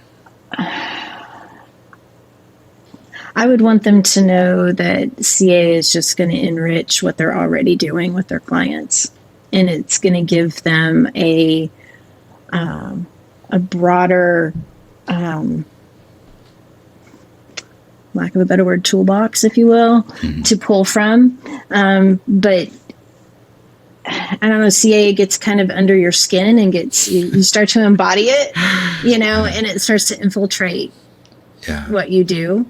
I would want them to know that CA is just going to enrich what they're already doing with their clients. And it's going to give them a broader, lack of a better word, toolbox, if you will, to pull from. But I don't know, CA gets kind of under your skin and you start to embody it, and it starts to infiltrate what you do.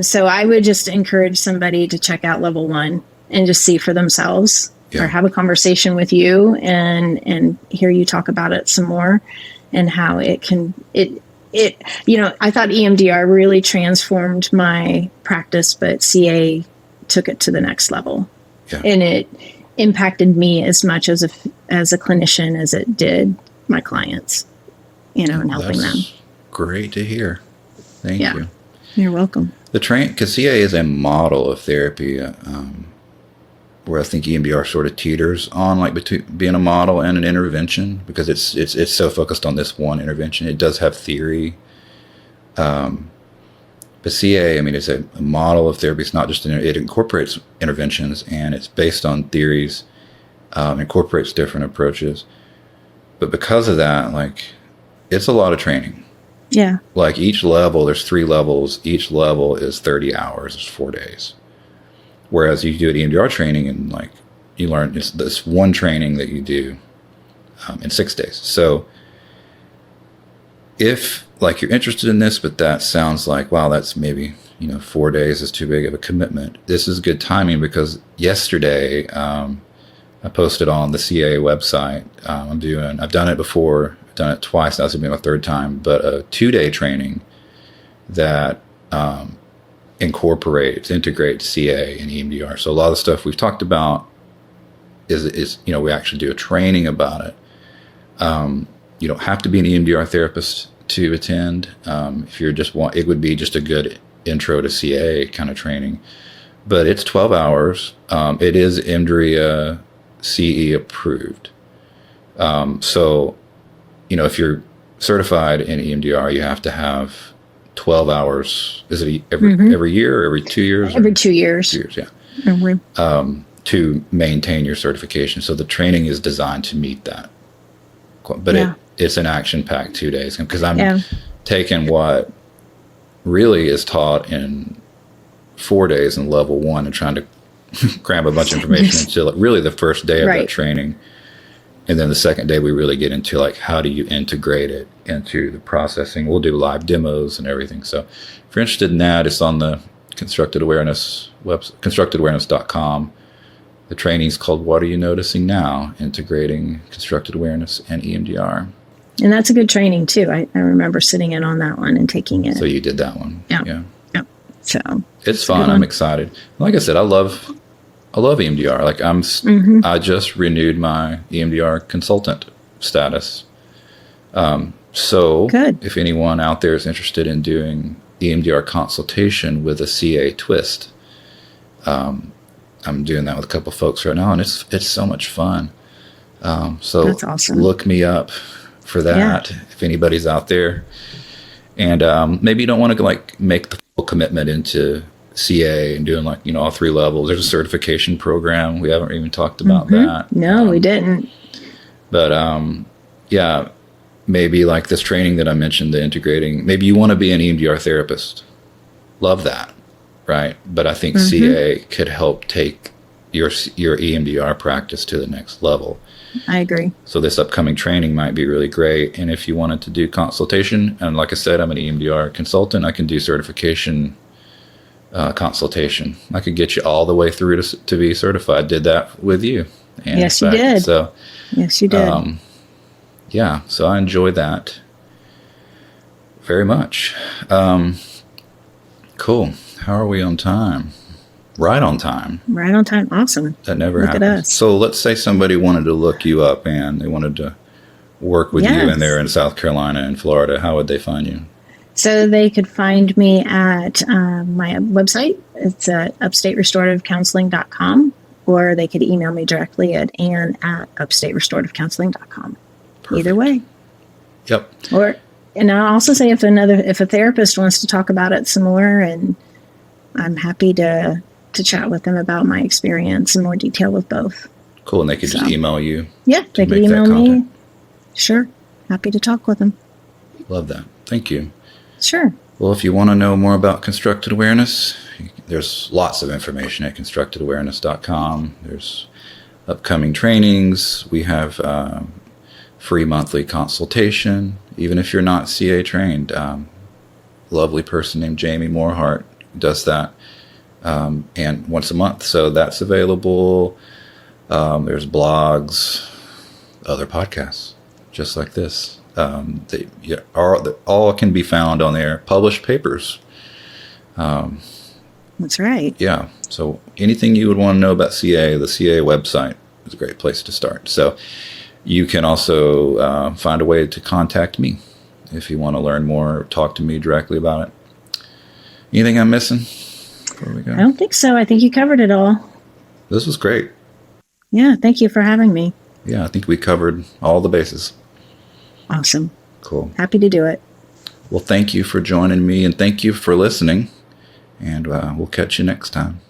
So I would just encourage somebody to check out level 1 and just see for themselves or have a conversation with you and hear you talk about it some more and how I thought EMDR really transformed my practice, but CA took it to the next level and it impacted me as much as a clinician as it did my clients, and helping them. Great to hear. Thank you. You're welcome. Because CA is a model of therapy where I think EMDR sort of teeters on like between being a model and an intervention because it's so focused on this one intervention. It does have theory, but CA, it's a model of therapy. It's not just it incorporates interventions and it's based on theories, incorporates different approaches. But because of that, like it's a lot of training. Yeah. Like each level, there's 3 levels. Each level is 30 hours. It's 4 days. Whereas you do an EMDR training and like you learn it's this one training that you do in 6 days. So if like you're interested in this, but that sounds like, wow, that's maybe, 4 days is too big of a commitment. This is good timing because yesterday I posted on the CA website. I've done it before. Done it twice. That's going to be my 3rd time, but a 2-day training that integrates CA and EMDR. So a lot of the stuff we've talked about is we actually do a training about it. You don't have to be an EMDR therapist to attend. If you're it would be just a good intro to CA kind of training. But it's 12 hours. It is EMDR CE approved. So, if you're certified in EMDR, you have to have 12 hours. Is it every year or every 2 years? Every 2 years. 2 years, yeah. Mm-hmm. To maintain your certification. So the training is designed to meet that. But it's an action-packed 2 days because I'm taking what really is taught in 4 days in level 1 and trying to cram a bunch of information into really the first day of that training. And then the second day we really get into like how do you integrate it into the processing. We'll do live demos and everything. So if you're interested in that, it's on the Constructed Awareness website, constructedawareness.com. The training is called What Are You Noticing Now? Integrating Constructed Awareness and EMDR. And that's a good training too. I remember sitting in on that one and taking it. So you did that one. Yeah. So it's fun. I'm excited. Like I said, I love EMDR. Like I just renewed my EMDR consultant status. So good. If anyone out there is interested in doing EMDR consultation with a CA twist, I'm doing that with a couple folks right now, and it's so much fun. So that's awesome. Look me up for that if anybody's out there. And maybe you don't want to make the full commitment into CA and doing all 3 levels. There's a certification program. We haven't even talked about that. No, we didn't. But maybe like this training that I mentioned, the integrating. Maybe you want to be an EMDR therapist. Love that. Right. But I think CA could help take your EMDR practice to the next level. I agree. So this upcoming training might be really great. And if you wanted to do consultation, and like I said, I'm an EMDR consultant, I can do certification consultation. I could get you all the way through to be certified. Did that with you. And yes, you did. So, yes, you did. So I enjoy that very much. Cool. How are we on time? Right on time. Right on time. Awesome. That never Look happens. At us. So let's say somebody wanted to look you up and they wanted to work with you and they're in South Carolina and Florida. How would they find you? So they could find me at my website. It's at upstaterestorativecounseling.com, or they could email me directly at ann@upstaterestorativecounseling.com. Perfect. Either way. Yep. And I'll also say if a therapist wants to talk about it some more, and I'm happy to chat with them about my experience in more detail with both. Cool. And they could just email you. Yeah, they could email me. Sure. Happy to talk with them. Love that. Thank you. Sure. Well, if you want to know more about constructed awareness, there's lots of information at constructedawareness.com. There's upcoming trainings. We have free monthly consultation, even if you're not CA trained. Lovely person named Jamie Morehart does that, and once a month. So that's available. There's blogs, other podcasts, just like this. All can be found on there. Published papers. That's right. Yeah. So anything you would want to know about CA, the CA website is a great place to start. So you can also find a way to contact me if you want to learn more or talk to me directly about it. Anything I'm missing before we go? I don't think so. I think you covered it all. This was great. Yeah. Thank you for having me. Yeah, I think we covered all the bases. Awesome. Cool. Happy to do it. Well, thank you for joining me, and thank you for listening. And we'll catch you next time.